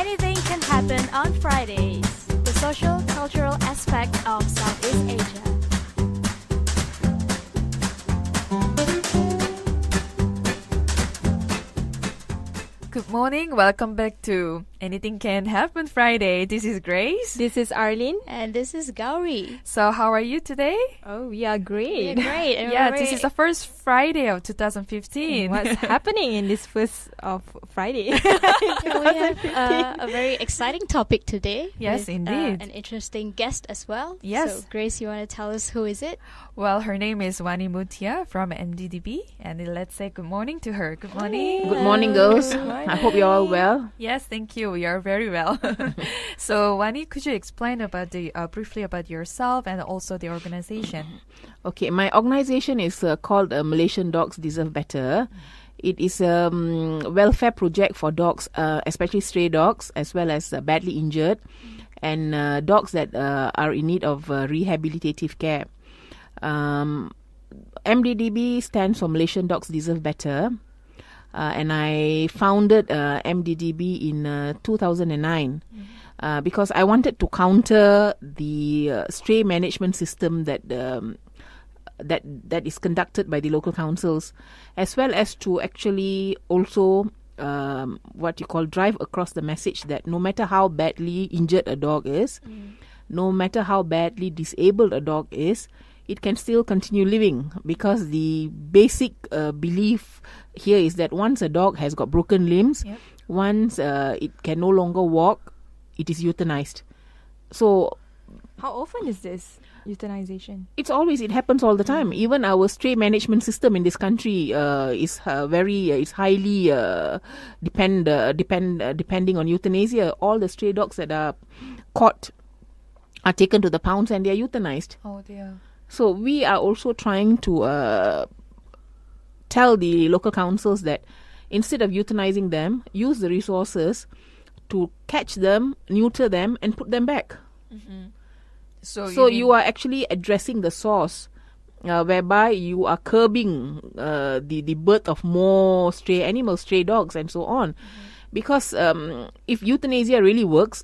Anything can happen on Fridays. The social cultural aspect of Southeast Asia. Good morning. Welcome back to Anything Can Happen Friday. This is Grace. This is Arlene. And this is Gowri. So how are you today? Oh, we are great. We're great. Yeah, this is the first Friday of 2015. What's happening in this first of Friday? We have a very exciting topic today. Yes, with, indeed. An interesting guest as well. Yes. So, Grace, you want to tell us who is it? Well, her name is Wani Mutiah from MDDB. And let's say good morning to her. Good morning. Good morning, girls. I hope you're all well. Yes, thank you. We are very well. So, Wani, could you explain about briefly about yourself and also the organization? Okay, my organization is called Malaysian Dogs Deserve Better. It is a welfare project for dogs, especially stray dogs, as well as badly injured, and dogs that are in need of rehabilitative care. MDDB stands for Malaysian Dogs Deserve Better. And I founded MDDB in 2009 because I wanted to counter the stray management system that is conducted by the local councils, as well as to actually also drive across the message that no matter how badly injured a dog is, no matter how badly disabled a dog is, it can still continue living, because the basic belief here is that once a dog has got broken limbs, once it can no longer walk, it is euthanized. So, how often is this euthanization? It happens all the time. Even our stray management system in this country is highly depending on euthanasia. All the stray dogs that are caught are taken to the pounds and they are euthanized. Oh dear. So we are also trying to tell the local councils that instead of euthanizing them, use the resources to catch them, neuter them, and put them back. Mm-hmm. So you are actually addressing the source, whereby you are curbing the birth of more stray animals, stray dogs, and so on. Because if euthanasia really works,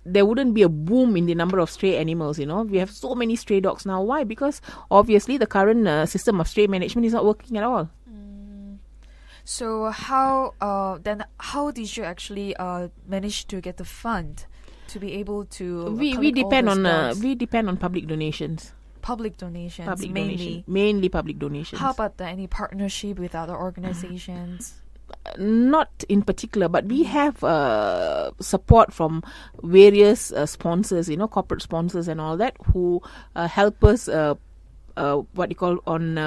there wouldn't be a boom in the number of stray animals, We have so many stray dogs now. Why? Because obviously the current system of stray management is not working at all. So how did you actually manage to get the fund to be able to we depend on public donations. Public donations, mainly public donations. How about any partnership with other organizations? Not in particular, but we have support from various sponsors, corporate sponsors and all that, who help us on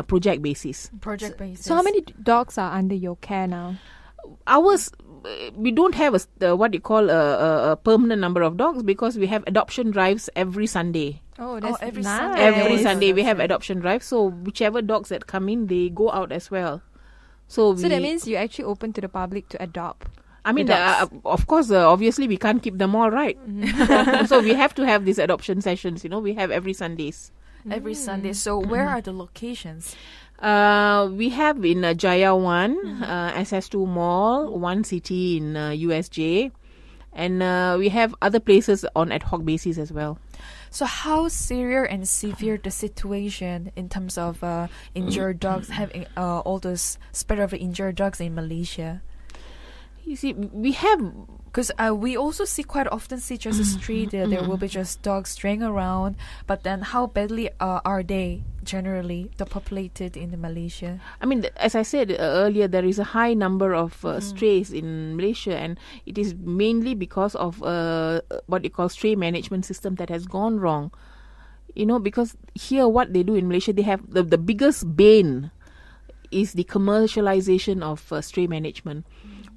project basis. Project basis. So how many dogs are under your care now? Ours, we don't have a permanent number of dogs, because we have adoption drives every Sunday. Oh, that's every nice. Sunday. Every Sunday we have adoption drives. So whichever dogs that come in, they go out as well. So that means you actually open to the public to adopt. I mean, of course, obviously we can't keep them all, right? So we have to have these adoption sessions. We have every Sundays. Every Sunday. So where are the locations? We have in Jaya 1, SS2 Mall, One City in USJ, and we have other places on ad hoc basis as well. So how severe and severe the situation in terms of injured dogs, having all those spread of injured dogs in Malaysia? You see, we have... Because we also quite often see just a street there will be just dogs straying around, but then how badly are they generally populated in Malaysia? I mean, as I said earlier, there is a high number of strays in Malaysia, and it is mainly because of what you call stray management system that has gone wrong. Because here what they do in Malaysia, they have the biggest bane is the commercialization of stray management.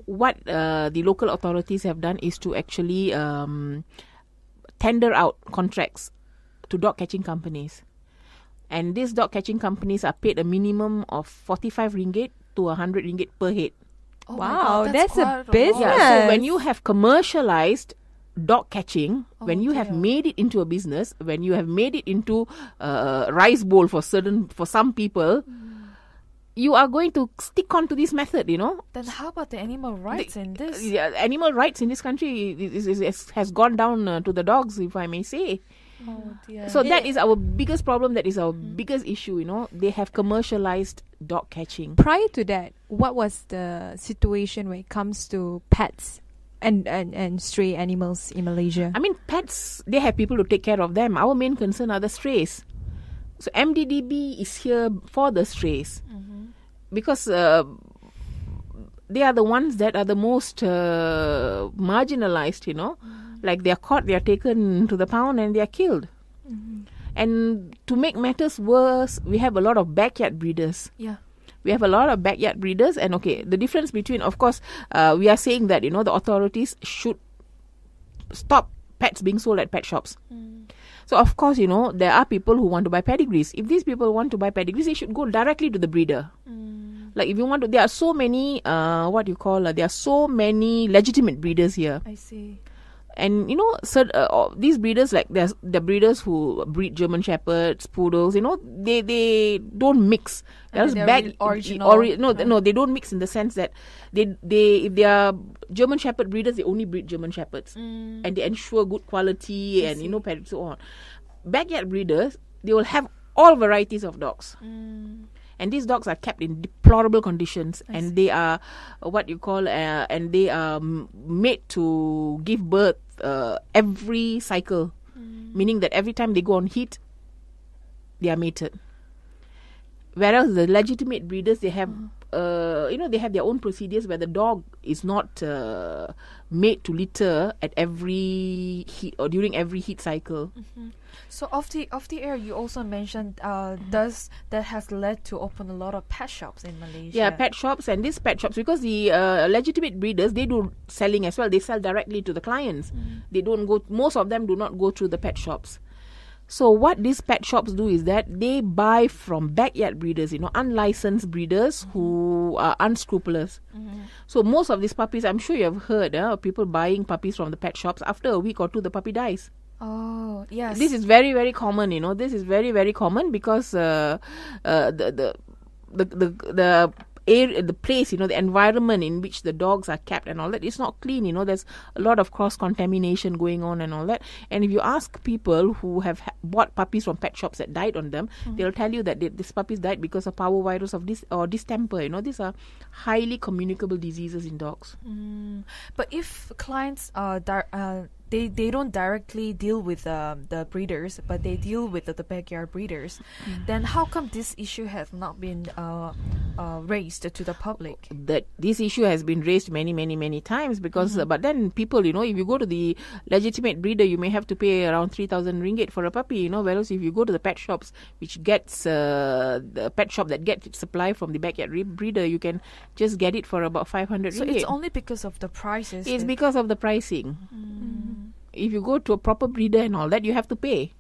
What the local authorities have done is to actually tender out contracts to dog catching companies. And these dog catching companies are paid a minimum of 45 ringgit to 100 ringgit per head. Oh wow, God, that's a business. Yeah, so when you have commercialized dog catching, when you have made it into a business, when you have made it into a rice bowl for some people, you are going to stick on to this method, Then how about the animal rights in this? Animal rights in this country has gone down to the dogs, if I may say. Oh dear. So that is our biggest problem. That is our biggest issue. They have commercialized dog catching. Prior to that, what was the situation when it comes to pets and stray animals in Malaysia? I mean, pets, they have people to take care of them. Our main concern are the strays. So MDDB is here for the strays because they are the ones that are the most marginalized. Like they are caught, they are taken to the pound and they are killed. And to make matters worse, we have a lot of backyard breeders. Yeah. We have a lot of backyard breeders, and the difference between, of course, we are saying that, the authorities should stop pets being sold at pet shops. So, of course, there are people who want to buy pedigrees. If these people want to buy pedigrees, they should go directly to the breeder. Like, if you want to, there are so many, there are so many legitimate breeders here. I see. And these breeders, like there's the breeders who breed German Shepherds, poodles. They don't mix. They're really original. No, they don't mix in the sense that they if they are German Shepherd breeders, they only breed German Shepherds, and they ensure good quality and so on. Backyard breeders, they will have all varieties of dogs. And these dogs are kept in deplorable conditions, and they are and they are made to give birth every cycle, meaning that every time they go on heat, they are mated. Whereas the legitimate breeders, they have, they have their own procedures where the dog is not made to litter at every heat or during every heat cycle. So off the air, you also mentioned that has led to open a lot of pet shops in Malaysia. Yeah, pet shops, and these pet shops, because the legitimate breeders, they do selling as well. They sell directly to the clients. They don't go. Most of them do not go through the pet shops. So what these pet shops do is that they buy from backyard breeders, unlicensed breeders who are unscrupulous. So most of these puppies, I'm sure you have heard of people buying puppies from the pet shops. After a week or two, the puppy dies. Oh, yes. This is very, very common, This is very, very common because the area, the place, the environment in which the dogs are kept and all that, it's not clean. There's a lot of cross-contamination going on and all that. And if you ask people who have bought puppies from pet shops that died on them, they'll tell you that these puppies died because of parvovirus or distemper. These are highly communicable diseases in dogs. But if clients they don't directly deal with the breeders, but they deal with the backyard breeders, then how come this issue has not been raised to the public? That this issue has been raised many, many, many times because, but then people, if you go to the legitimate breeder, you may have to pay around 3,000 ringgit for a puppy, whereas if you go to the pet shops, which gets the pet shop that gets its supply from the backyard breeder, you can just get it for about 500 ringgit. So it's only because of the prices? It's because of the pricing. If you go to a proper breeder and all that, you have to pay.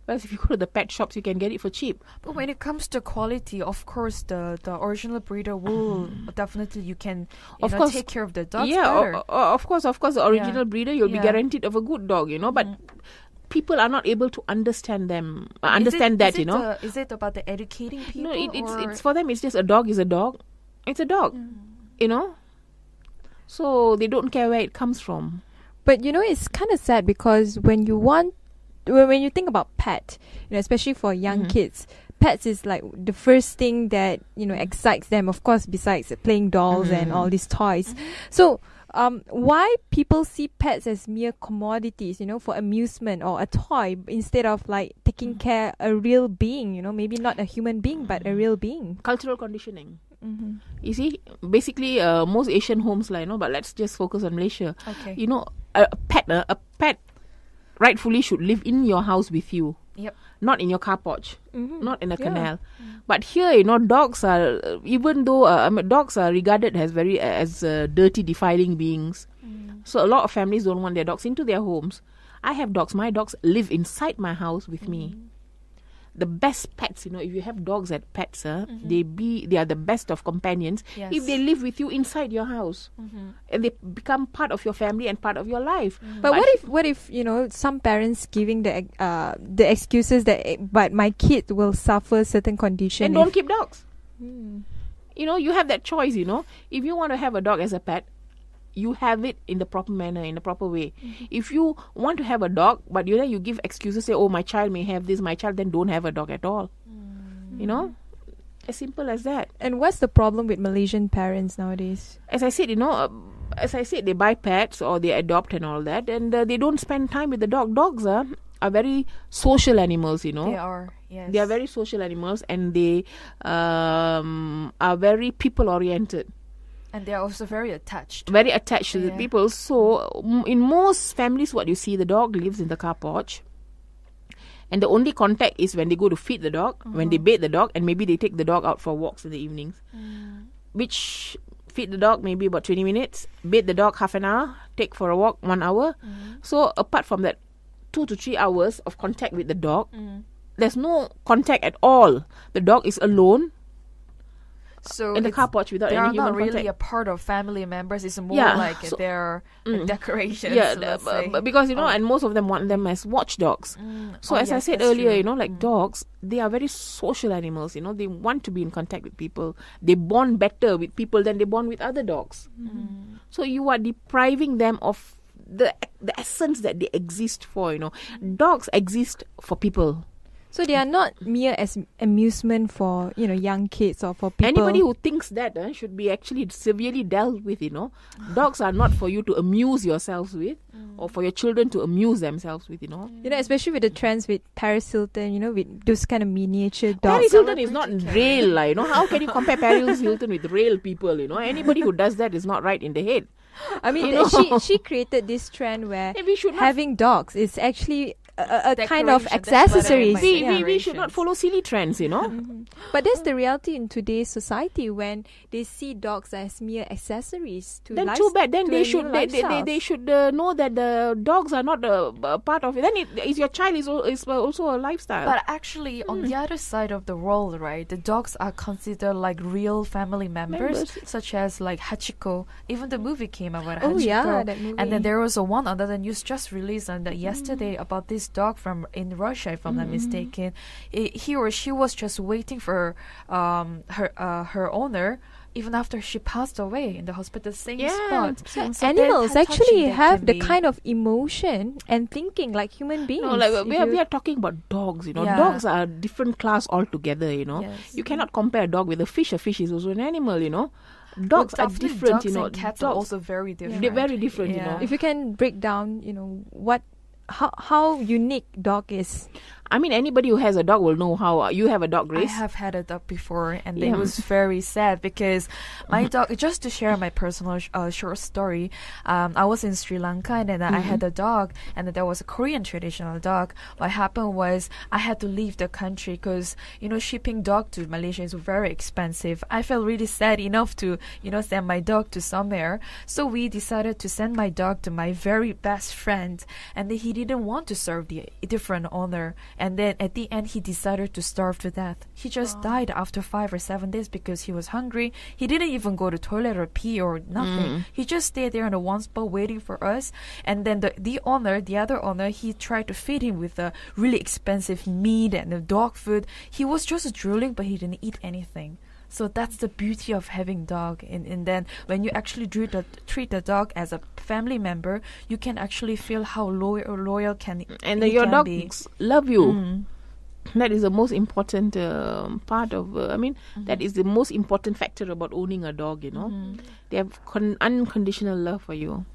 Whereas if you go to the pet shops, you can get it for cheap. But when it comes to quality, of course, the original breeder will definitely, you can take care of the dogs better. Of course, the original breeder, you'll be guaranteed of a good dog, but people are not able to understand them. Is it about the educating people? No, it's for them. It's just a dog is a dog. It's a dog, So they don't care where it comes from. But it's kind of sad because when you think about pet, especially for young kids, pets is like the first thing that excites them. Of course, besides playing dolls and all these toys. So, why people see pets as mere commodities, for amusement or a toy instead of like taking care a real being, maybe not a human being but a real being? Cultural conditioning. You see, basically, most Asian homes, but let's just focus on Malaysia. Okay. A pet rightfully should live in your house with you. Yep. Not in your car porch, not in a canal. But here, dogs are, even though dogs are regarded as dirty, defiling beings. So a lot of families don't want their dogs into their homes. I have dogs. My dogs live inside my house with me. The best pets, if you have dogs as pets, they are the best of companions if they live with you inside your house, and they become part of your family and part of your life. But what if some parents giving the excuses that but my kid will suffer certain conditions? Then don't keep dogs. You have that choice, If you want to have a dog as a pet, you have it in the proper manner, in the proper way. If you want to have a dog, but you give excuses, say, oh, my child may have this, my child, then don't have a dog at all. As simple as that. And what's the problem with Malaysian parents nowadays? As I said, they buy pets or they adopt and all that, and they don't spend time with the dog. Dogs are very social animals, They are, yes. They are very social animals, and they are very people-oriented. And they are also very attached. Very attached to the people. So, in most families, what you see, the dog lives in the car porch. And the only contact is when they go to feed the dog, when they bathe the dog, and maybe they take the dog out for walks in the evenings. Which, feed the dog maybe about 20 minutes, bathe the dog half an hour, take for a walk 1 hour. So, apart from that 2 to 3 hours of contact with the dog, there's no contact at all. The dog is alone. So in the car porch without they any are human not really contact. a part of family members. It's more like so, their decorations. Yeah, because and most of them want them as watchdogs. So as I said earlier, like dogs, they are very social animals. They want to be in contact with people. They bond better with people than they bond with other dogs. So you are depriving them of the essence that they exist for. Dogs exist for people. So they are not mere as amusement for young kids or for people. Anybody who thinks that should be actually severely dealt with. Dogs are not for you to amuse yourselves with, or for your children to amuse themselves with. Especially with the trends with Paris Hilton. With those kind of miniature dogs. Paris Hilton is not real. How can you compare Paris Hilton with real people? Anybody who does that is not right in the head. I mean, she created this trend where having dogs is actually a kind of accessories. We should not follow silly trends, But that's the reality in today's society when they see dogs as mere accessories to then too bad. Then they should know that the dogs are not a part of it. Then your child is also a lifestyle. But actually, on the other side of the world, right, the dogs are considered like real family members. Such as like Hachiko. Even the movie came out about Hachiko. Oh yeah, that movie. And then there was one other news just released yesterday about this dog in Russia, if I'm not mistaken. He or she was just waiting for her owner even after she passed away in the hospital, same spot. So animals actually have the kind of emotion and thinking like human beings. No, like we are talking about dogs. Dogs are a different class altogether. Yes. You cannot compare a dog with a fish. A fish is also an animal. Dogs are different. Dogs and cats are also very different. They're very different. If you can break down, how unique dog is. I mean, anybody who has a dog will know how you have a dog, Grace. I have had a dog before, and it was very sad because my dog. Just to share my personal short story, I was in Sri Lanka, and then I had a dog, and then there was a Korean traditional dog. What happened was I had to leave the country because shipping dog to Malaysia is very expensive. I felt really sad enough to send my dog to somewhere, so we decided to send my dog to my very best friend, and then he didn't want to serve the different owner. And then at the end, he decided to starve to death. He just died after 5 or 7 days because he was hungry. He didn't even go to toilet or pee or nothing. He just stayed there in the one spot waiting for us. And then the other owner, he tried to feed him with the really expensive meat and the dog food. He was just drooling, but he didn't eat anything. So that's the beauty of having dog. And then when you actually treat the dog as a family member, you can actually feel how loyal can and your dogs love you. That is the most important part of. That is the most important factor about owning a dog. They have unconditional love for you.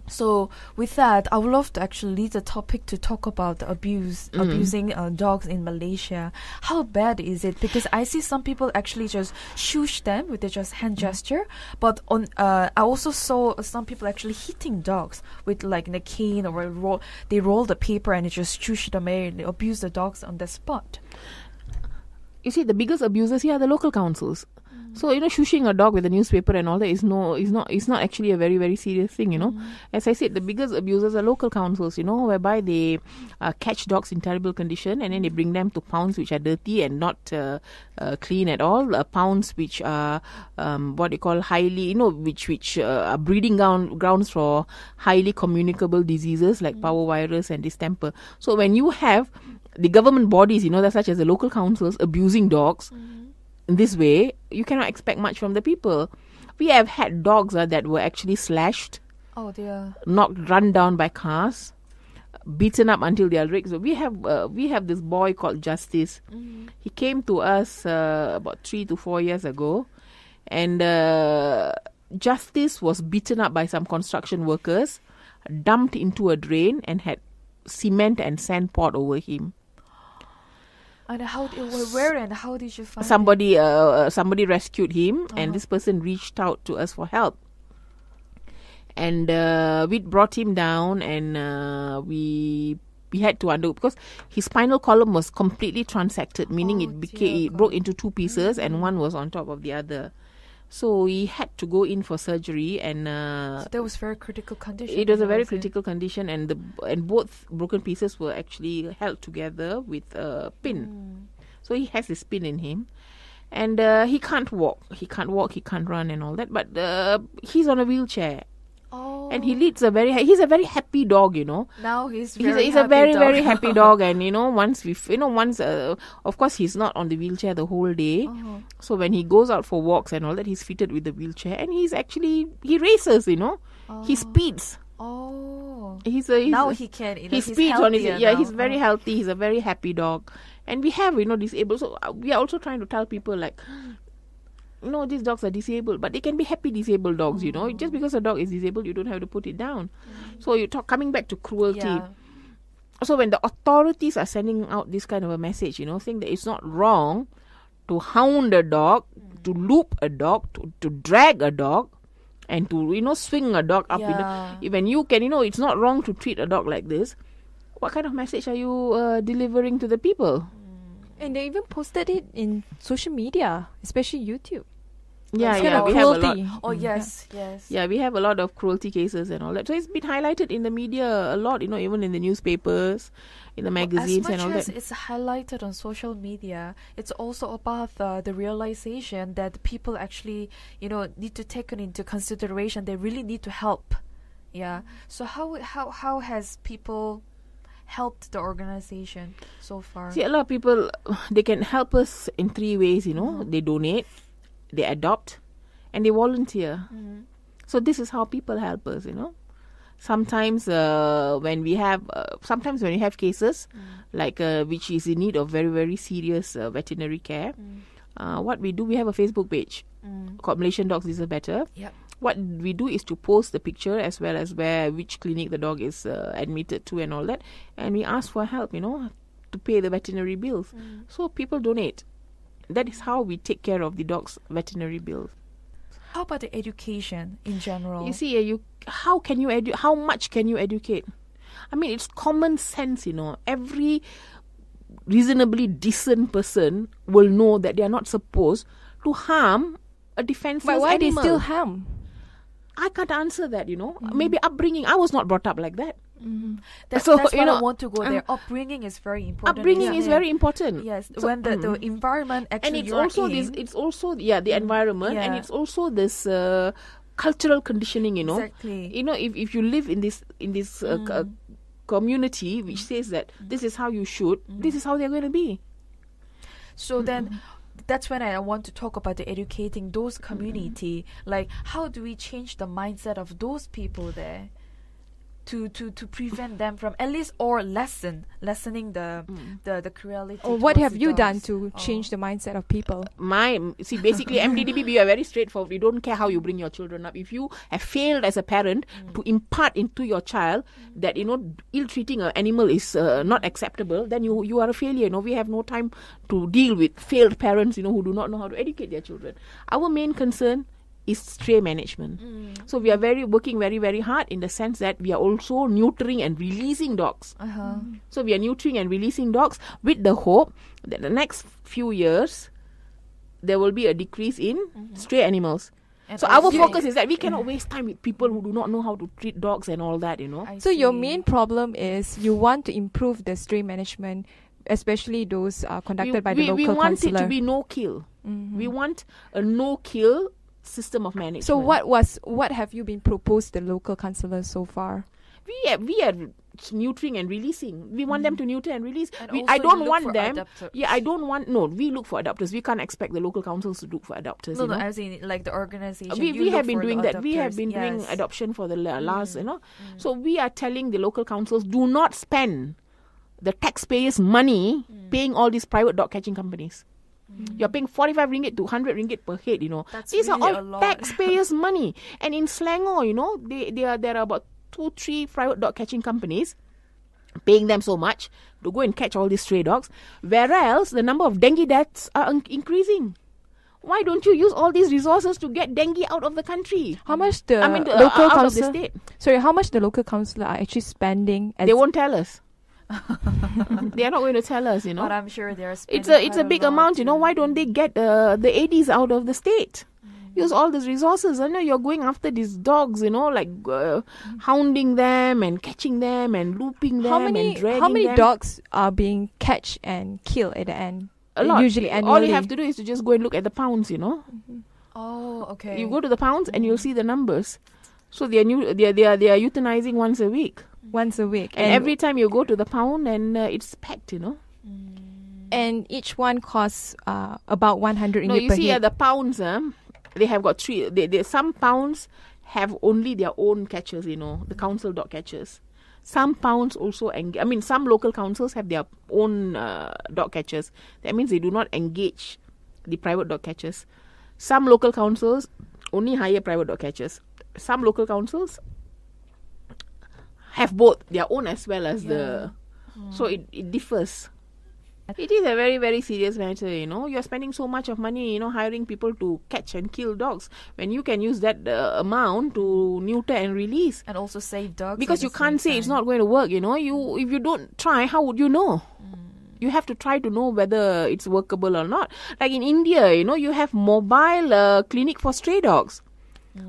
So with that, I would love to actually lead the topic to talk about the abusing dogs in Malaysia. How bad is it? Because I see some people actually just shush them with just hand gesture, but I also saw some people actually hitting dogs with like a cane or they roll the paper and they just shush them and they abuse the dogs on the spot. You see, the biggest abusers here are the local councils. So, shushing a dog with a newspaper and all that is not actually a very, very serious thing, As I said, the biggest abusers are local councils, whereby they catch dogs in terrible condition and then they bring them to pounds which are dirty and not clean at all. Pounds which are what they call highly, which are breeding grounds for highly communicable diseases like parvovirus and distemper. So when you have the government bodies, such as the local councils abusing dogs, in this way, you cannot expect much from the people. We have had dogs that were actually slashed, Oh dear. run down by cars, beaten up until they are rigged. So we have this boy called Justice. He came to us about 3 to 4 years ago, and Justice was beaten up by some construction workers, dumped into a drain, and had cement and sand poured over him. And where and how did you find Somebody rescued him, and this person reached out to us for help. And we brought him down, and we had to undo, because his spinal column was completely transected, meaning it broke into 2 pieces, and one was on top of the other. So he had to go in for surgery, and So that was very critical condition. it was a very critical condition, and both broken pieces were actually held together with a pin. So he has this pin in him, and he can't walk, he can't run, and all that. But he's on a wheelchair. Oh. And he's a very happy dog, Now he's a very happy dog, and of course he's not on the wheelchair the whole day. So when he goes out for walks and all that, he's fitted with the wheelchair, and he races, he speeds. Oh. Now he can. He speeds on his he's very healthy. He's a very happy dog, and we have disabled. So we are also trying to tell people, like, these dogs are disabled, but they can be happy disabled dogs. Just because a dog is disabled, you don't have to put it down. So coming back to cruelty. Yeah. So when the authorities are sending out this kind of a message, saying that it's not wrong to hound a dog, to loop a dog, to drag a dog, and to swing a dog up. Yeah. When you can, it's not wrong to treat a dog like this. What kind of message are you delivering to the people? And they even posted it in social media, especially YouTube. Yeah, we have a lot. Oh yes, yes. Yeah, we have a lot of cruelty cases and all that. So it's been highlighted in the media a lot, even in the newspapers, in the magazines and all that. As much as it's highlighted on social media, it's also about the realization that people actually, need to take it into consideration. They really need to help. Yeah. So how has people helped the organization so far? See, a lot of people, they can help us in 3 ways, They donate, they adopt, and they volunteer. So this is how people help us, Sometimes when we have cases like which is in need of very, very serious veterinary care, what we do, we have a Facebook page called Malaysian Dogs Deserve Better. Yep. What we do is to post the picture as well as which clinic the dog is admitted to and all that, and we ask for help, to pay the veterinary bills. So people donate. That is how we take care of the dog's veterinary bills. How about the education in general? You see, how much can you educate? I mean, it's common sense, Every reasonably decent person will know that they are not supposed to harm a defenseless But why animal. they still harm? I can't answer that, Maybe upbringing. I was not brought up like that. That's So, what I want to go there. Upbringing is very important. Upbringing is very important. Yes, So, when the environment actually and it's also the environment, and it's also this cultural conditioning. Exactly. If you live in this community which says that this is how you should, this is how they're going to be. So then. That's when I want to talk about the educating those community. Like, how do we change the mindset of those people there to prevent them from at least or lessening the cruelty. Or what towards have the you done dogs? to change the mindset of people? Basically MDDB, we are very straightforward. We don't care how you bring your children up. If you have failed as a parent to impart into your child that ill-treating an animal is not acceptable, then you are a failure. We have no time to deal with failed parents who do not know how to educate their children. Our main concern is stray management. So we are working very, very hard in the sense that we are also neutering and releasing dogs. So we are neutering and releasing dogs with the hope that the next few years there will be a decrease in stray animals. And so our focus is that we cannot waste time with people who do not know how to treat dogs and all that, So your main problem is you want to improve the stray management, especially those conducted by the local councillor. We want councillor. it to be no-kill. We want a no-kill system of management. So what have you been proposed to the local councillors so far? We are neutering and releasing. We want them to neuter and release. And I also don't you look want for them. adapters. Yeah, I don't want. No, we look for adopters. We can't expect the local councils to look for adopters. No, you know? as in like the organization. We you have look been for the doing that. We have adopters. been doing Yes. adoption for the last, you know. So we are telling the local councils, do not spend the taxpayers' money paying all these private dog catching companies. You're paying 45 ringgit to 100 ringgit per head, you know. That's These really are a all lot. taxpayers' money. And in Selangor, you know, there are about 2-3 private dog catching companies paying them so much to go and catch all these stray dogs, whereas the number of dengue deaths are increasing. Why don't you use all these resources to get dengue out of the country? How much the out local of the council? state. Sorry, how much the local council are actually spending? They won't tell us. They are not going to tell us, you know. But I'm sure there's. It's a big amount, you know. Why don't they get the ADs out of the state? Use all these resources. I know you're going after these dogs, you know, like hounding them and catching them and looping them and dragging them. How many dogs are being catch and killed at the end? A lot. Usually annually. All you have to do is to just go and look at the pounds, you know. Oh, okay. You go to the pounds and you'll see the numbers. So they are euthanizing once a week. Once a week. And every time you go to the pound and it's packed, you know. And each one costs about 100 ringgit No, you per see head. the pounds, they have got three. Some pounds have only their own catchers, you know, the council dog catchers. Some pounds also, some local councils have their own dog catchers. That means they do not engage the private dog catchers. Some local councils only hire private dog catchers. Some local councils have both their own as well as the. So it differs. It is a very, very serious matter, you know. You're spending so much of money, you know, hiring people to catch and kill dogs when you can use that amount to neuter and release. And also save dogs. Because at you the can't same say it's time. not going to work, you know. If you don't try, how would you know? You have to try to know whether it's workable or not. Like in India, you know, you have mobile clinic for stray dogs.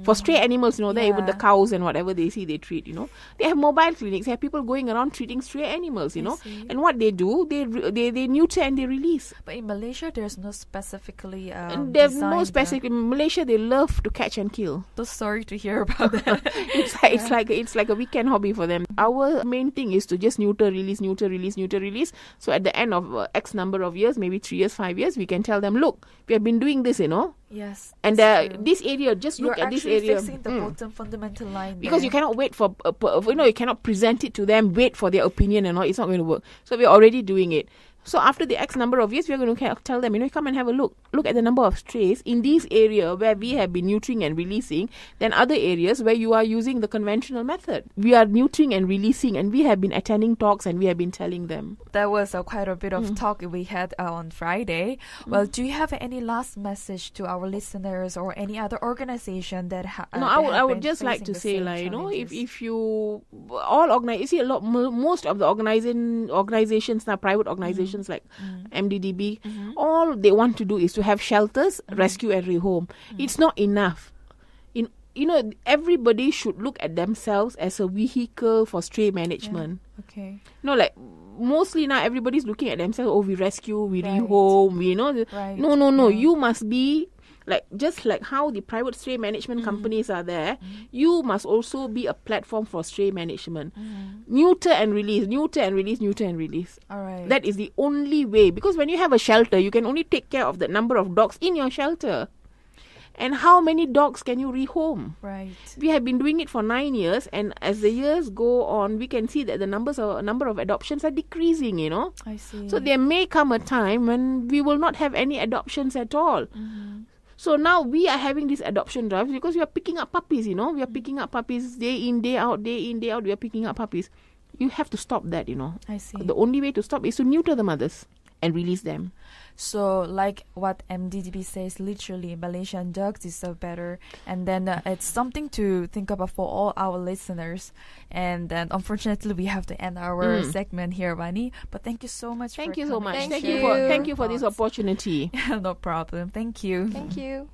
For stray animals, you know, there even the cows and whatever they see, they treat, you know. They have mobile clinics. They have people going around treating stray animals, you know. And what they do, they neuter and they release. But in Malaysia, there's no specifically. And there's no specific. In Malaysia, they love to catch and kill. So sorry to hear about that. It's like a weekend hobby for them. Our main thing is to just neuter, release. So at the end of X number of years, maybe 3 years, 5 years, we can tell them, look, we have been doing this, you know. Yes. And this area, just look at this area. You're actually fixing the bottom fundamental line. Because you cannot wait for, you cannot present it to them, wait for their opinion and all. It's not going to work. So we're already doing it. So after the X number of years, we're going to tell them, you know, come and have a look. Look at the number of strays in this area where we have been neutering and releasing, than other areas where you are using the conventional method. We are neutering and releasing, and we have been attending talks and we have been telling them. That was quite a bit of talk we had on Friday. Well, do you have any last message to our listeners or any other organization that No, I would just like to say, like, you know, if you all you see most of the organizations now, private organizations like MDDB, all they want to do is to have shelters, rescue and rehome. It's not enough. You know, everybody should look at themselves as a vehicle for stray management. Okay. No, like mostly now everybody's looking at themselves. Oh, we rescue, we rehome, we No. You must be like, just like how the private stray management companies are there, you must also be a platform for stray management. Neuter and release. All right. That is the only way, because when you have a shelter, you can only take care of the number of dogs in your shelter. And how many dogs can you rehome? Right. We have been doing it for 9 years, and as the years go on, we can see that the number of adoptions are decreasing, you know. I see. So there may come a time when we will not have any adoptions at all. So now we are having these adoption drives because we are picking up puppies, you know. We are picking up puppies day in, day out. We are picking up puppies. You have to stop that, you know. I see. The only way to stop is to neuter the mothers and release them. So, like what MDDB says, literally, Malaysian dogs deserve better. And then it's something to think about for all our listeners. And then, unfortunately, we have to end our segment here, Wani. But thank you so much. Thank for you so coming much. and Thank sharing you. Thank you for this thoughts. opportunity. No problem. Thank you. Thank you.